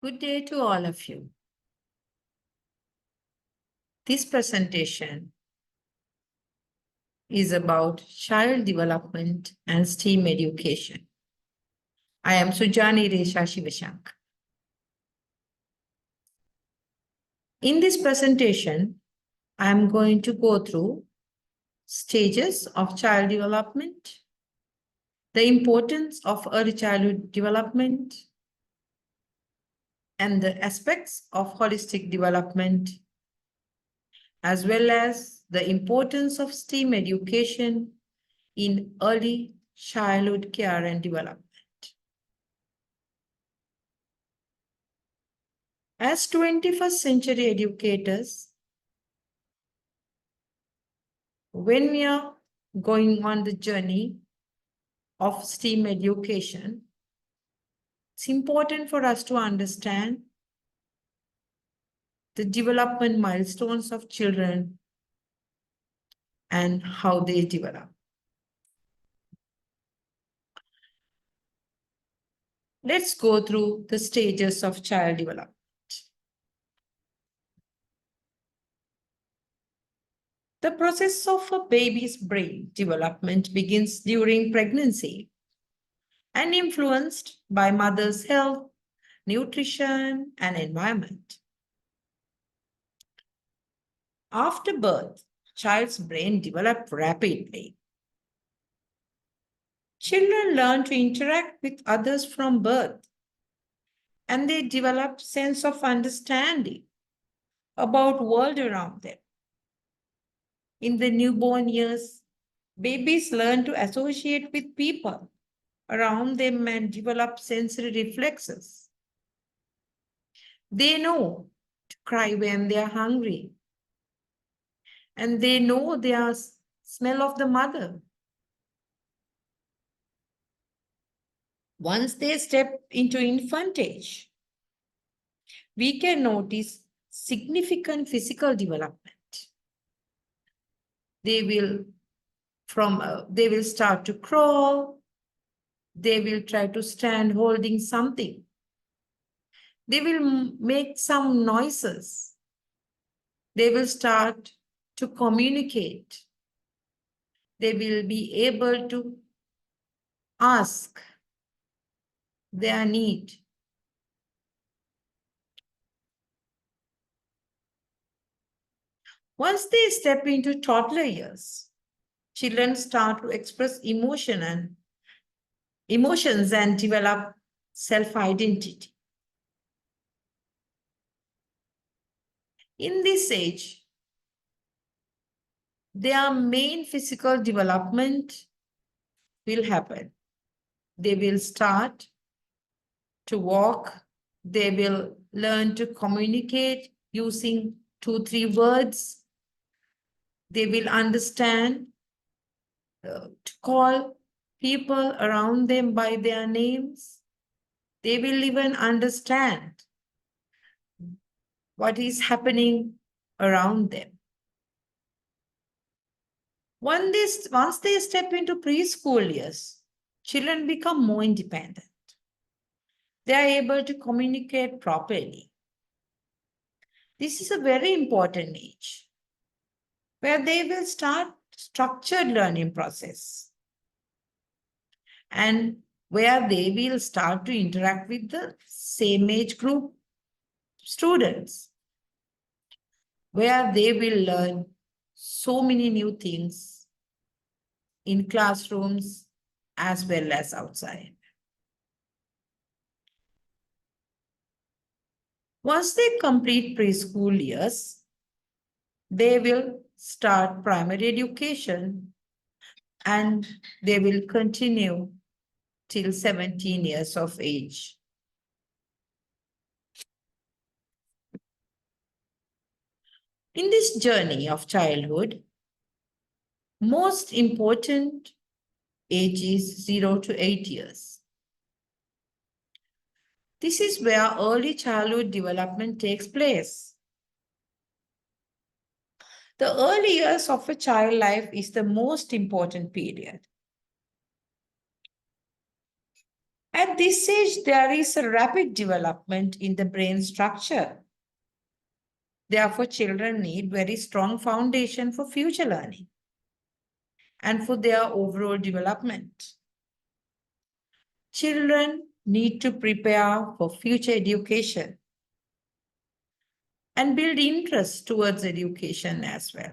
Good day to all of you. This presentation is about child development and STEAM education. I am Sujani Iresha. In this presentation, I am going to go through stages of child development, the importance of early childhood development, and the aspects of holistic development, as well as the importance of STEAM education in early childhood care and development. As 21st century educators, when we are going on the journey of STEAM education, it's important for us to understand the development milestones of children and how they develop. Let's go through the stages of child development. The process of a baby's brain development begins during pregnancy and influenced by mother's health, nutrition, and environment. After birth, child's brain develops rapidly. Children learn to interact with others from birth, and they develop sense of understanding about world around them. In the newborn years, babies learn to associate with people around them and develop sensory reflexes. They know to cry when they are hungry, and they know the smell of the mother. Once they step into infant-age, we can notice significant physical development. They will start to crawl. They will try to stand holding something. They will make some noises. They will start to communicate. They will be able to ask their need. Once they step into toddler years, children start to express emotions and develop self-identity. In this age, their main physical development will happen. They will start to walk. They will learn to communicate using 2-3 words. They will understand to call people around them by their names. They will even understand what is happening around them. Once they step into preschool years, children become more independent. They are able to communicate properly. This is a very important age where they will start structured learning process and where they will start to interact with the same age group students, where they will learn so many new things in classrooms as well as outside. Once they complete preschool years, they will start primary education and they will continue till 17 years of age. In this journey of childhood, most important age is 0 to 8 years. This is where early childhood development takes place. The early years of a child life is the most important period. At this stage, there is a rapid development in the brain structure. Therefore, children need very strong foundation for future learning and for their overall development. Children need to prepare for future education and build interest towards education as well.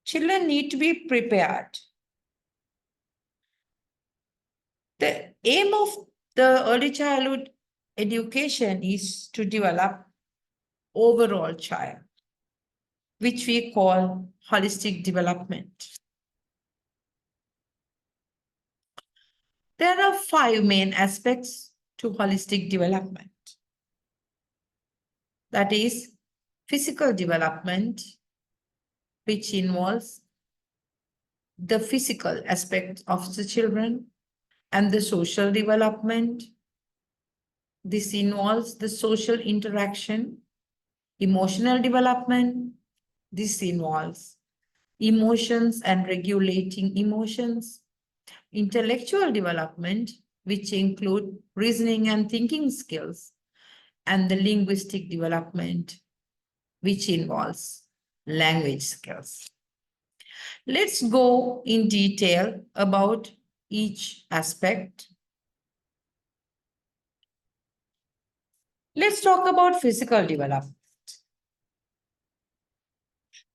Children need to be prepared. The aim of the early childhood education is to develop overall child, which we call holistic development. There are 5 main aspects to holistic development. That is physical development, which involves the physical aspect of the children, and the social development. This involves the social interaction, emotional development. This involves emotions and regulating emotions, intellectual development, which include reasoning and thinking skills, and the linguistic development, which involves language skills. Let's go in detail about each aspect. Let's talk about physical development.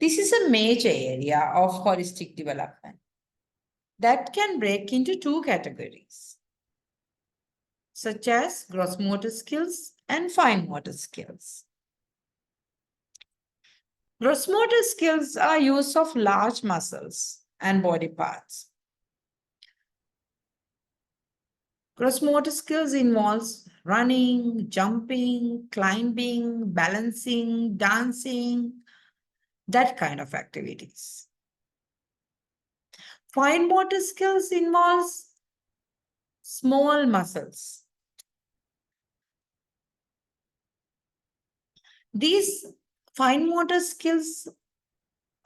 This is a major area of holistic development that can break into 2 categories, such as gross motor skills and fine motor skills. Gross motor skills are use of large muscles and body parts. Gross motor skills involves running, jumping, climbing, balancing, dancing, that kind of activities. Fine motor skills involves small muscles. These fine motor skills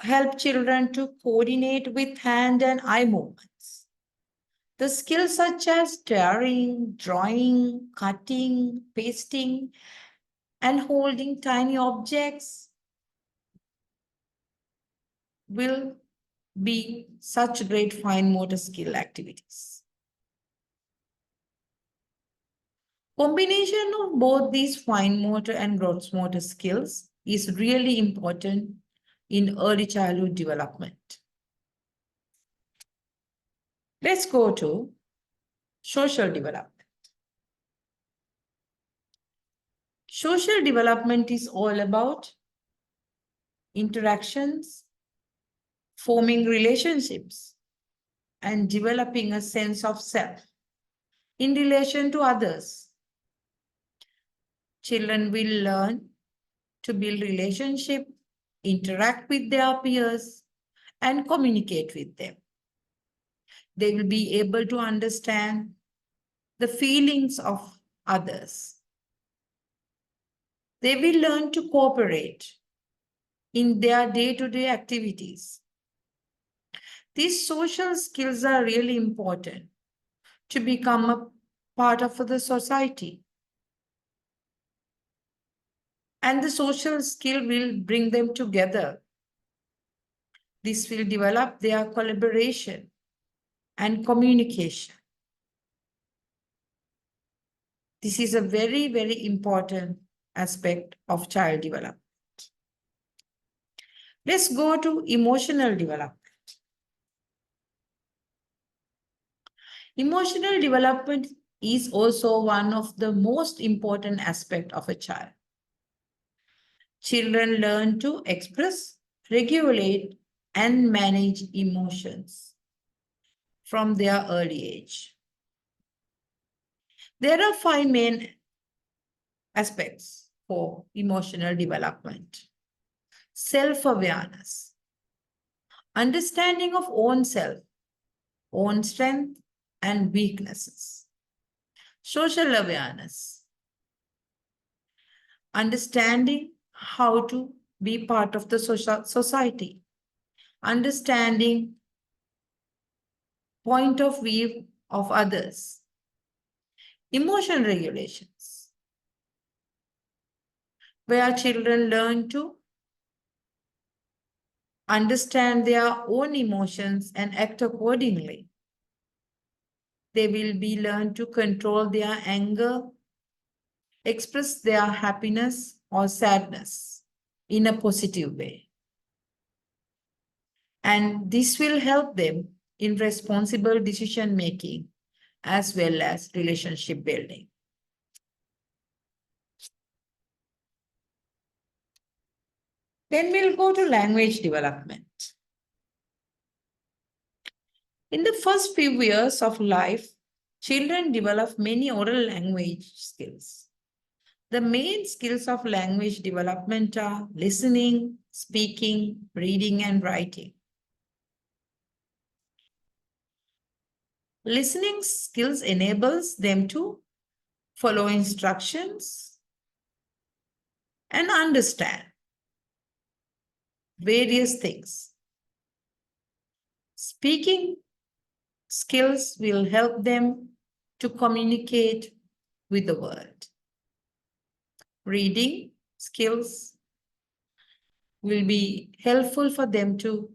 help children to coordinate with hand and eye movements. The skills such as tearing, drawing, cutting, pasting, and holding tiny objects will be such great fine motor skill activities. Combination of both these fine motor and gross motor skills is really important in early childhood development. Let's go to social development. Social development is all about interactions, forming relationships, and developing a sense of self in relation to others. Children will learn to build relationship, interact with their peers, and communicate with them. They will be able to understand the feelings of others. They will learn to cooperate in their day-to-day activities. These social skills are really important to become a part of the society. And the social skill will bring them together. This will develop their collaboration and communication. This is a very, very important aspect of child development. Let's go to emotional development. Emotional development is also one of the most important aspects of a child. Children learn to express, regulate, and manage emotions from their early age. There are 5 main aspects for emotional development. Self-awareness, understanding of own self, own strength and weaknesses. Social awareness, understanding how to be part of the society, understanding point of view of others. Emotion regulations, where children learn to understand their own emotions and act accordingly. They will be learned to control their anger, express their happiness or sadness in a positive way. And this will help them in responsible decision making as well as relationship building. Then we'll go to language development. In the first few years of life, children develop many oral language skills. The main skills of language development are listening, speaking, reading, and writing. Listening skills enables them to follow instructions and understand various things. Speaking skills will help them to communicate with the world. Reading skills will be helpful for them to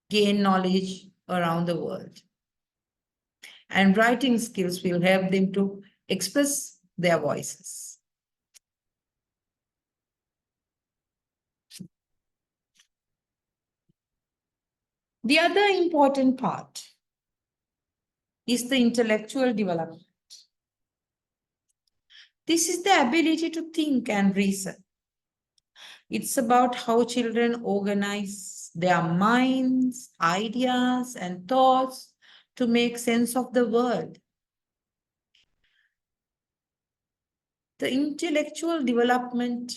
gain knowledge around the world. And writing skills will help them to express their voices. The other important part is the intellectual development. This is the ability to think and reason. It's about how children organize their minds, ideas, and thoughts to make sense of the world. The intellectual development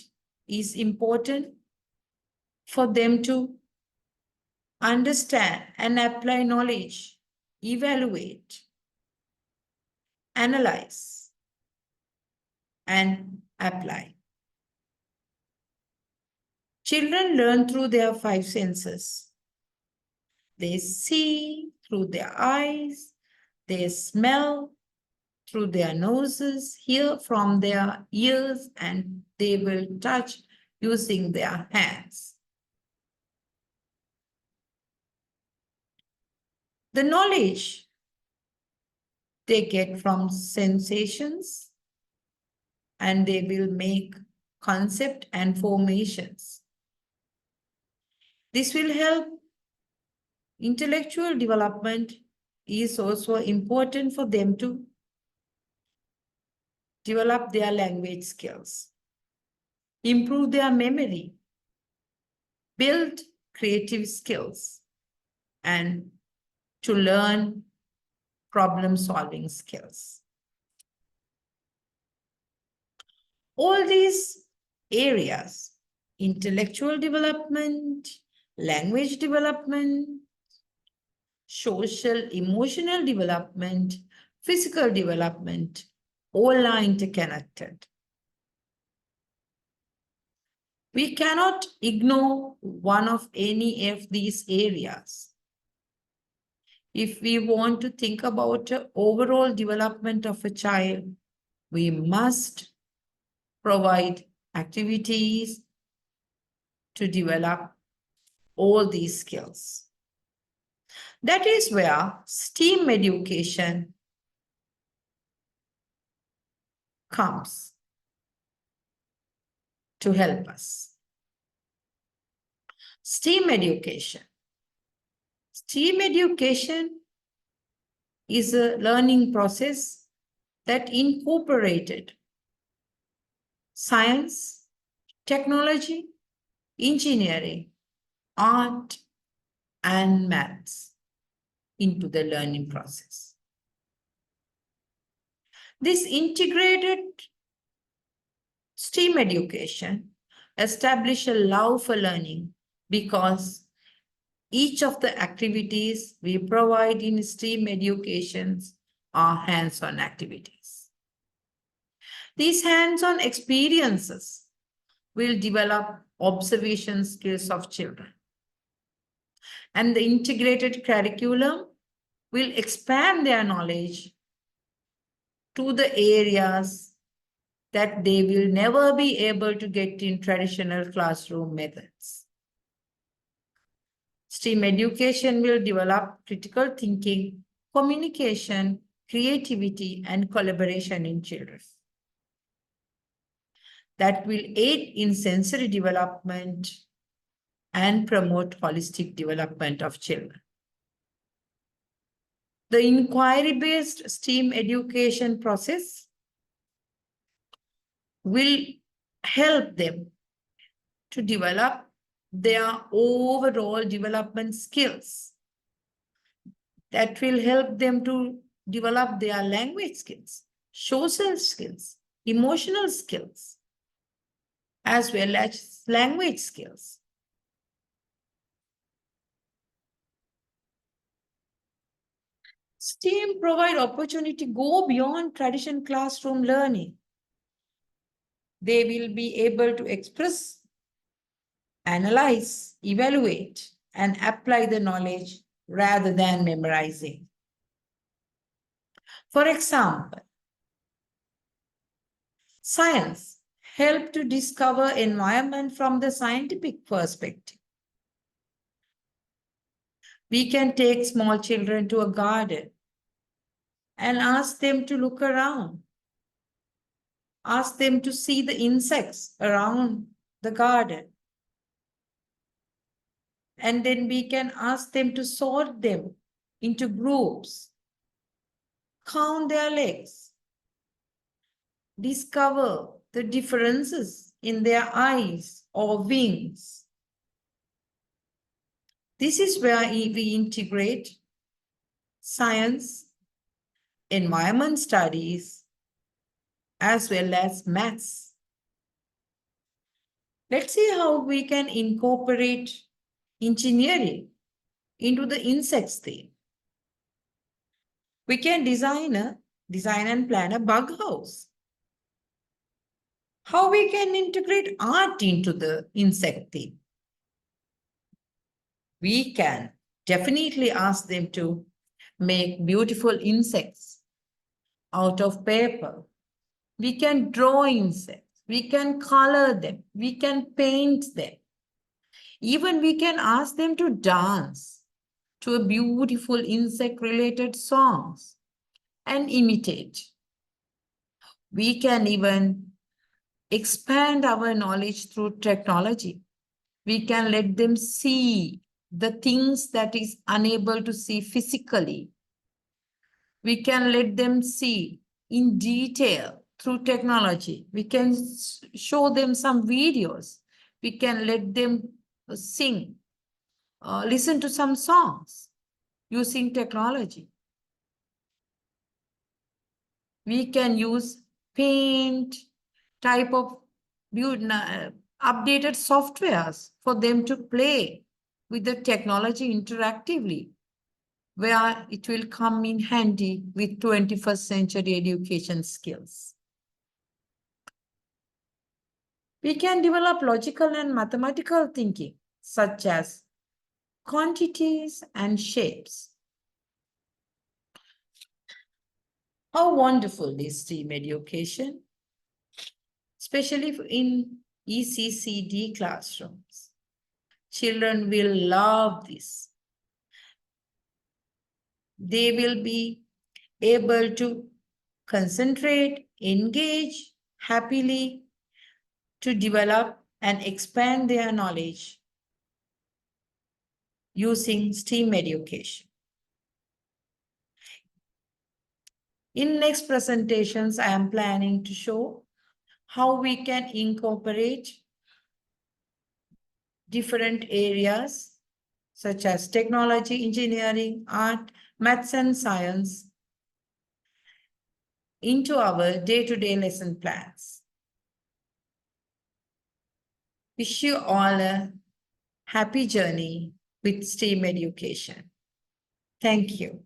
is important for them to understand and apply knowledge, evaluate, analyze, and apply. Children learn through their five senses. They see through their eyes, they smell through their noses, hear from their ears, and they will touch using their hands. The knowledge they get from sensations, and they will make concept and formations. This will help. Intellectual development is also important for them to develop their language skills, improve their memory, build creative skills, and to learn problem-solving skills. All these areas, intellectual development, language development, social, emotional development, physical development, all are interconnected. We cannot ignore one of any of these areas. If we want to think about the overall development of a child, we must provide activities to develop all these skills. That is where STEAM education comes to help us. STEAM education. STEAM education is a learning process that incorporated science, technology, engineering, art, and maths into the learning process. This integrated STEAM education establishes a love for learning because each of the activities we provide in STEAM educations are hands-on activities. These hands-on experiences will develop observation skills of children. And the integrated curriculum will expand their knowledge to the areas that they will never be able to get in traditional classroom methods. STEAM education will develop critical thinking, communication, creativity, and collaboration in children. That will aid in sensory development and promote holistic development of children. The inquiry-based STEAM education process will help them to develop their overall development skills. That will help them to develop their language skills, social skills, emotional skills, as well as language skills. STEAM provide opportunity to go beyond traditional classroom learning. They will be able to express, analyze, evaluate, and apply the knowledge rather than memorizing. For example, science help to discover environment from the scientific perspective. We can take small children to a garden and ask them to look around. Ask them to see the insects around the garden. And then we can ask them to sort them into groups, count their legs, discover the differences in their eyes or wings. This is where we integrate science, environment studies, as well as maths. Let's see how we can incorporate engineering into the insects theme. We can design and plan a bug house. How we can integrate art into the insect theme. We can definitely ask them to make beautiful insects out of paper. We can draw insects. We can color them. We can paint them. Even we can ask them to dance to a beautiful insect-related songs and imitate. We can even expand our knowledge through technology. We can let them see the things that is unable to see physically. We can let them see in detail through technology. We can show them some videos. We can let them sing, listen to some songs using technology. We can use paint type of updated softwares for them to play with the technology interactively, where it will come in handy with 21st century education skills. We can develop logical and mathematical thinking, such as quantities and shapes. How wonderful is STEAM education, especially in ECCD classrooms. Children will love this. They will be able to concentrate, engage happily to develop and expand their knowledge using STEAM education. In next presentations, I am planning to show how we can incorporate different areas such as technology, engineering, art, maths, and science into our day-to-day lesson plans. Wish you all a happy journey with STEAM education. Thank you.